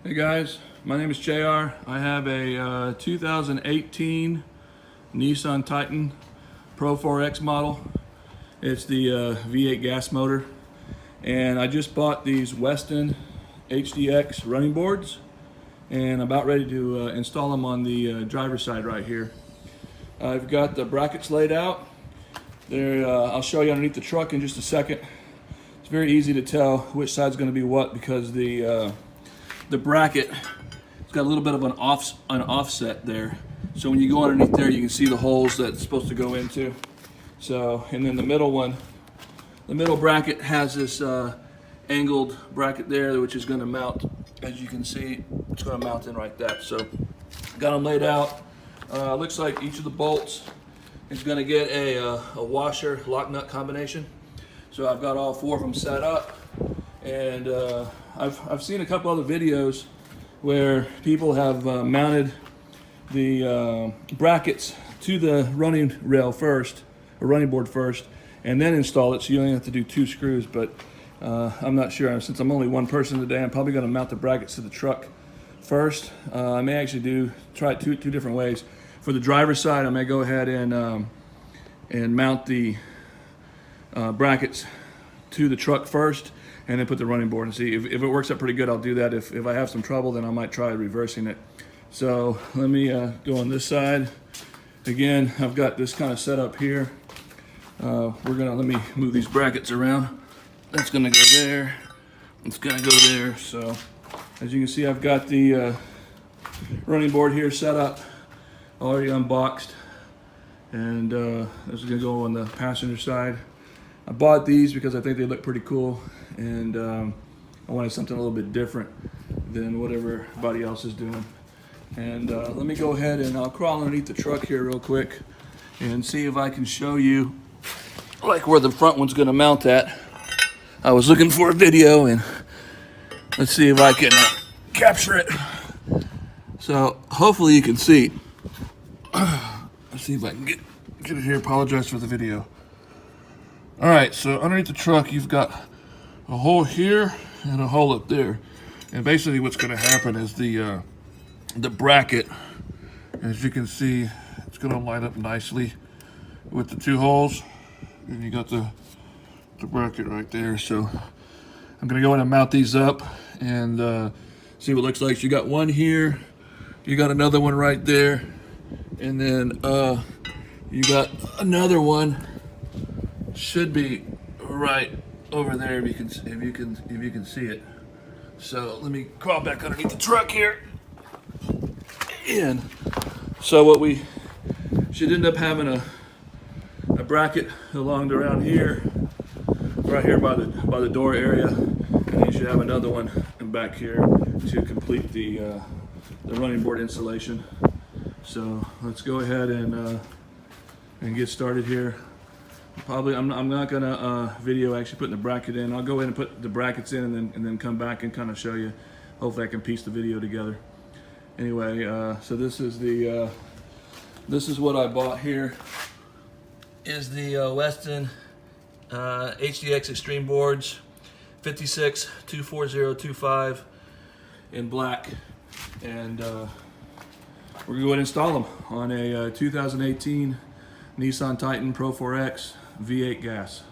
Hey guys, my name is JR. I have a 2018 Nissan Titan Pro 4X model. It's the V8 gas motor, and I just bought these Westin HDX running boards, and I'm about ready to install them on the driver's side right here. I've got the brackets laid out. I'll show you underneath the truck in just a second. It's very easy to tell which side's going to be what because the bracket, it's got a little bit of an offset there. So when you go underneath there, you can see the holes that it's supposed to go into. So, and then the middle one, the middle bracket has this angled bracket there, which is going to mount, as you can see, it's going to mount in like that. So, got them laid out. Looks like each of the bolts is going to get a washer lock nut combination. So I've got all four of them set up, and I've seen a couple other videos where people have mounted the brackets to the running rail first, or running board first, and then install it, so you only have to do 2 screws. But I'm not sure. Since I'm only one person today, I'm probably going to mount the brackets to the truck first. I may actually try it two different ways. For the driver's side, I may go ahead and mount the brackets to the truck first, and then put the running board and see if it works out pretty good. I'll do that. If I have some trouble, then I might try reversing it. So let me go on this side. Again, I've got this kind of set up here. Let me move these brackets around. That's gonna go there. It's gonna go there. So as you can see, I've got the running board here set up, already unboxed, and this is gonna go on the passenger side. I bought these because I think they look pretty cool, and I wanted something a little bit different than what everybody else is doing. And let me go ahead and I'll crawl underneath the truck here real quick and see if I can show you like where the front one's gonna mount at. I was looking for a video, and let's see if I can capture it. So hopefully you can see. Let's see if I can get it here. Apologize for the video. All right, so underneath the truck, you've got a hole here and a hole up there. And basically what's gonna happen is the bracket, as you can see, it's gonna line up nicely with the 2 holes. And you got the bracket right there. So I'm gonna go in and mount these up and see what it looks like. So you got one here, you got another one right there, and then you got another one. Should be right over there if you can see it. So let me crawl back underneath the truck here. And so what we should end up having a bracket along around here, right here by the door area, and you should have another one back here to complete the running board installation. So let's go ahead and get started here. I'm not gonna video actually putting the bracket in. I'll go ahead and put the brackets in and then come back and kind of show you. Hopefully I can piece the video together. Anyway, so this is what I bought here. Is the Westin HDX Extreme boards, 56-24025 in black, and we're gonna go ahead and install them on a 2018 Nissan Titan Pro 4X V8 gas.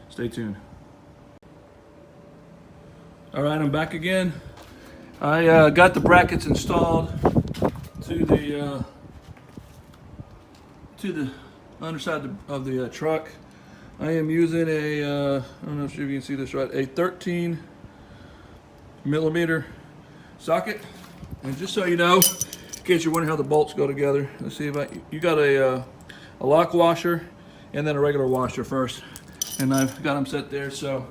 Stay tuned. All right, I'm back again. I got the brackets installed to the underside of the truck. I am using I don't know if you can see this right, a 13 millimeter socket. And just so you know, in case you're wondering how the bolts go together, let's see if you got a lock washer and then a regular washer first, and I've got them set there. So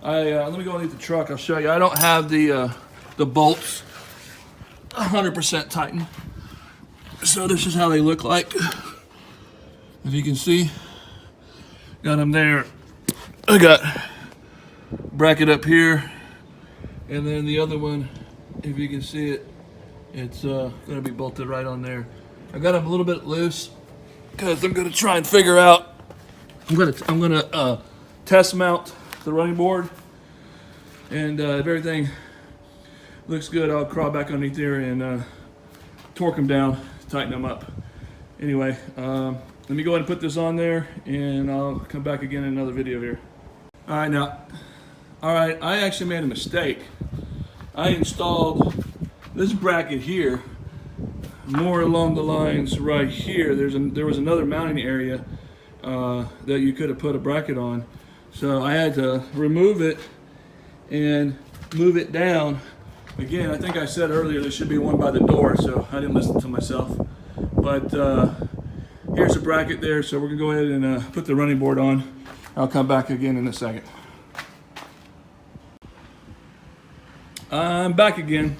let me go underneath the truck. I'll show you. I don't have the bolts 100% tightened, so this is how they look like. If you can see, got them there. I got bracket up here, and then the other one, if you can see it, it's gonna be bolted right on there. I got them a little bit loose because I'm gonna try and figure out. I'm gonna test mount the running board, and if everything looks good, I'll crawl back underneath there and torque them down, tighten them up. Anyway, let me go ahead and put this on there, and I'll come back again in another video here. All right, I actually made a mistake. I installed this bracket here more along the lines right here. There was another mounting area that you could have put a bracket on. So I had to remove it and move it down. Again, I think I said earlier there should be one by the door, so I didn't listen to myself. But here's a bracket there, so we're gonna go ahead and put the running board on. I'll come back again in a second. I'm back again,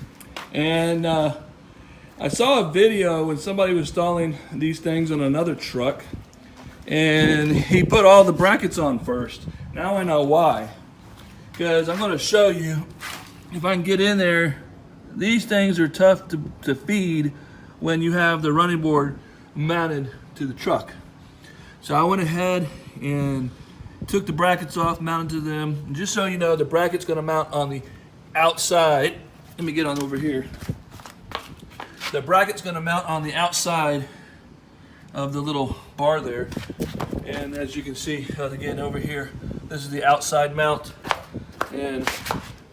and I saw a video when somebody was installing these things on another truck, and he put all the brackets on first. Now I know why, because I'm going to show you, if I can get in there, these things are tough to feed when you have the running board mounted to the truck. So I went ahead and took the brackets off, mounted to them. And just so you know, the bracket's going to mount on the outside. Let me get on over here. The bracket's going to mount on the outside of the little bar there. And as you can see, again over here, this is the outside mount. And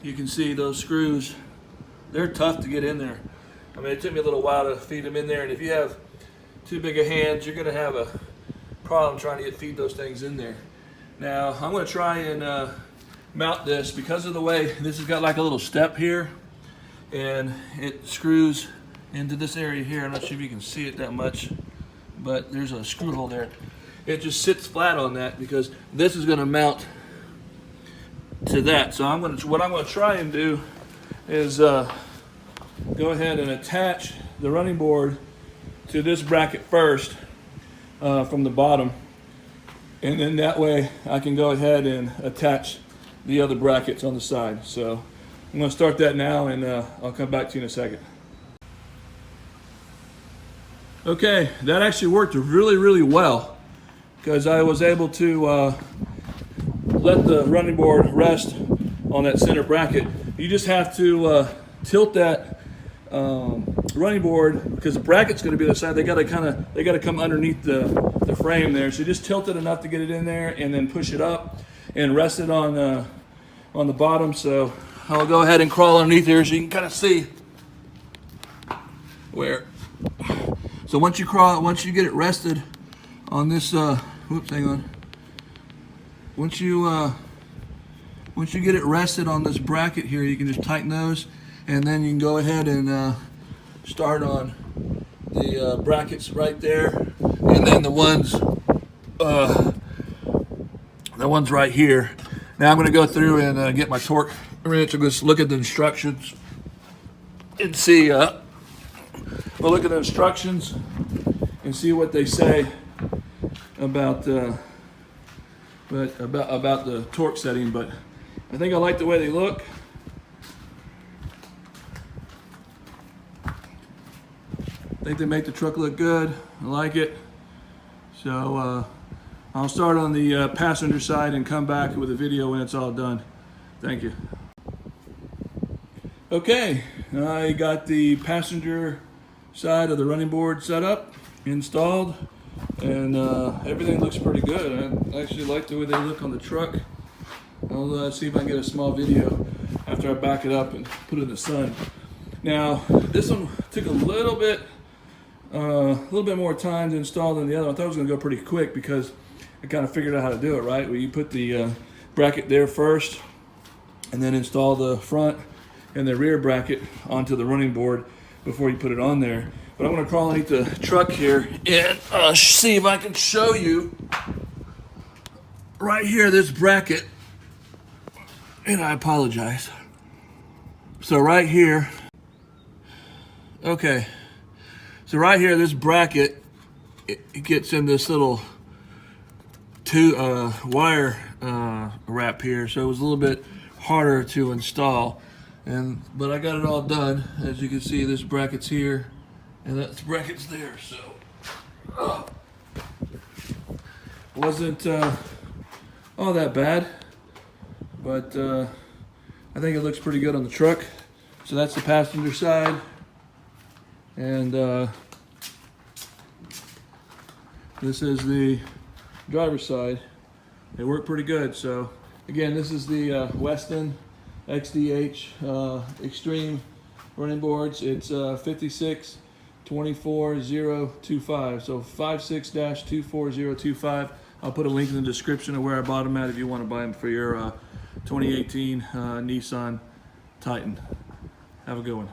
you can see those screws, they're tough to get in there. I mean, it took me a little while to feed them in there. And if you have too big of hands, you're going to have a problem trying to feed those things in there. Now, I'm going to try and mount this because of the way this has got like a little step here, and it screws into this area here. I'm not sure if you can see it that much, but there's a screw hole there. It just sits flat on that because this is going to mount to that. So what I'm going to try and do is go ahead and attach the running board to this bracket first from the bottom, and then that way I can go ahead and attach the other brackets on the side. So I'm going to start that now, and I'll come back to you in a second. Okay, that actually worked really well, because I was able to let the running board rest on that center bracket. You just have to tilt that running board, because the bracket's going to be the side. They got to come underneath the frame there. So just tilt it enough to get it in there, and then push it up and rest it on the bottom. So I'll go ahead and crawl underneath here so you can kind of see where. So once you get it rested on this, whoops, hang on. Once you get it rested on this bracket here, you can just tighten those, and then you can go ahead and start on the brackets right there, and then the ones right here. Now I'm going to go through and get my torque wrench. I'm going to look at the instructions and see. We'll look at the instructions and see what they say about the torque setting. But I think I like the way they look. I think they make the truck look good. I like it. So I'll start on the passenger side and come back with a video when it's all done. Thank you. Okay, I got the passenger side of the running board set up, installed, and everything looks pretty good. I actually like the way they look on the truck. I'll see if I can get a small video after I back it up and put it in the sun. Now, this one took a little bit more time to install than the other one. I thought it was going to go pretty quick because I kind of figured out how to do it, right? Well, you put the bracket there first, and then install the front and the rear bracket onto the running board before you put it on there. But I'm going to crawl underneath the truck here and see if I can show you right here, this bracket. And I apologize. So right here, okay. So right here, this bracket, it gets in this little wire wrap here. So it was a little bit harder to install. But I got it all done. As you can see, this bracket's here, and that bracket's there. So wasn't all that bad, but I think it looks pretty good on the truck. So that's the passenger side, and this is the driver's side. They work pretty good. So again, this is the Westin HDX Extreme running boards. It's 5624025, so 56-24025. I'll put a link in the description of where I bought them at if you want to buy them for your 2018 Nissan Titan. Have a good one.